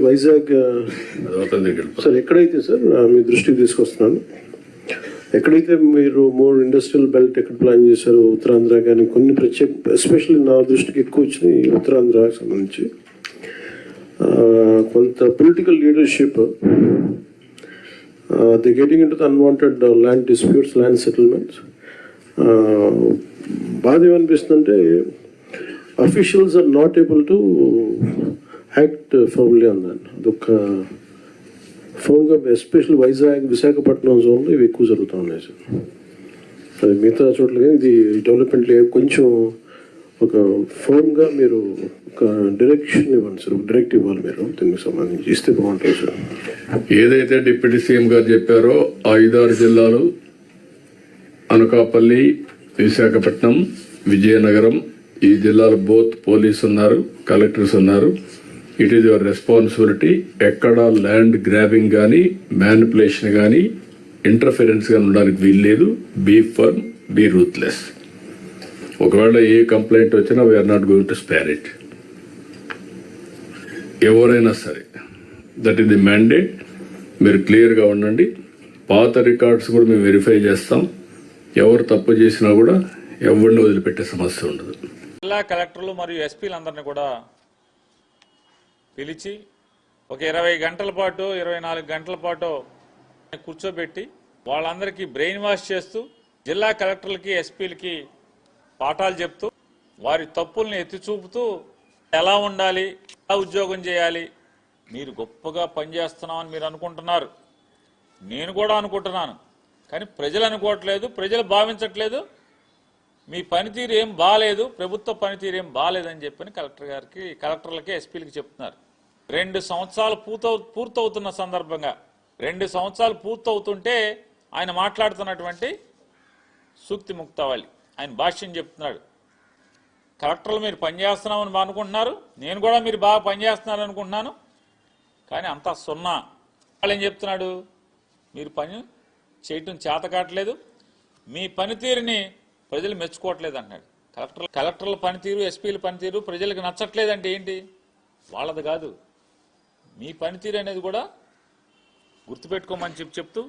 Vizag sir ఎక్కడైతే sir మీ దృష్టికి తీసుకొస్తున్నాను, ఎక్కడైతే మీరు మోర్ ఇండస్ట్రియల్ బెల్ట్ ఎక్కడ ప్లాన్ చేశారో ఉత్తరాంధ్ర కానీ కొన్ని ప్రత్యేక ఎస్పెషల్లీ నా దృష్టికి ఎక్కువ వచ్చింది ఉత్తరాంధ్రకు సంబంధించి కొంత political leadership the getting in to the unwanted land disputes, land settlements. బాధ ఏమనిపిస్తుందంటే officials are not able to act firmly on దాన్ని. అదొక ఫోన్గా ఎస్పెషల్ వైజాగ్, విశాఖపట్నం జోన్లో ఇవి ఎక్కువ జరుగుతూ ఉన్నాయి సార్. అది మిగతా చోట్ల కానీ ఇది డెవలప్మెంట్ కొంచెం ఒక ఫోన్గా మీరు ఒక డైరెక్షన్ ఇవ్వండి సార్, ఒక డైరెక్ట్ ఇవ్వాలి మీరు దీనికి సంబంధించి, ఇస్తే బాగుంటుంది సార్. ఏదైతే డిప్యూటీ సీఎం గారు చెప్పారో 5-6 జిల్లాలు అనకాపల్లి, విశాఖపట్నం, విజయనగరం, ఈ జిల్లాలో బోత్ పోలీసు ఉన్నారు, కలెక్టర్స్ ఉన్నారు. It is your responsibility. ఎక్కడ ల్యాండ్ గ్రాబింగ్ కానీ, మ్యానిపులేషన్ కానీ, ఇంటర్ఫిరెన్స్ కానీ ఉండడానికి వీల్లేదు. Be firm, be ruthless. ఒకవేళ ఏ కంప్లైంట్ వచ్చినా we're not going to spare it. ఎవరైనా సరే, దట్ ఈస్ ది మ్యాండేట్. మీరు క్లియర్గా ఉండండి. పాత రికార్డ్స్ కూడా మేము వెరిఫై చేస్తాం. ఎవరు తప్పు చేసినా కూడా ఎవరిని వదిలిపెట్టే సమస్య ఉండదు. జిల్లా కలెక్టర్లు మరియు ఎస్పీలందరినీ కూడా పిలిచి ఒక 20 గంటల పాటు, 24 గంటల పాటు కూర్చోబెట్టి వాళ్ళందరికీ బ్రెయిన్ వాష్ చేస్తూ, జిల్లా కలెక్టర్లకి, ఎస్పీలకి పాఠాలు చెప్తూ, వారి తప్పుల్ని ఎత్తి చూపుతూ ఎలా ఉండాలి, ఎలా ఉద్యోగం చేయాలి. మీరు గొప్పగా పనిచేస్తున్నామని మీరు అనుకుంటున్నారు, నేను కూడా అనుకుంటున్నాను. కానీ ప్రజలు అనుకోవట్లేదు, ప్రజలు భావించట్లేదు. మీ పనితీరు ఏం బాగాలేదు, ప్రభుత్వ పనితీరు ఏం బాగాలేదని చెప్పని కలెక్టర్లకి, ఎస్పీలకి చెప్తున్నారు. 2 సంవత్సరాలు పూర్తవుతున్న సందర్భంగా 2 సంవత్సరాలు పూర్తవుతుంటే ఆయన మాట్లాడుతున్నటువంటి సూక్తి ముక్తావళి, ఆయన భాష్యం చెప్తున్నాడు. కలెక్టర్లు మీరు పనిచేస్తున్నామని అనుకుంటున్నారు, నేను కూడా మీరు బాగా పనిచేస్తున్నారు అనుకుంటున్నాను, కానీ అంతా సున్నా. వాళ్ళు ఏం చెప్తున్నాడు, మీరు పని చేయటం చేత కావట్లేదు, మీ పనితీరుని ప్రజలు మెచ్చుకోవట్లేదు అంటున్నాడు. కలెక్టర్ల పనితీరు, ఎస్పీల పనితీరు ప్రజలకు నచ్చట్లేదంటే ఏంటి? వాళ్ళది కాదు, మీ పనితీరు అనేది కూడా గుర్తుపెట్టుకోమని చెప్తూ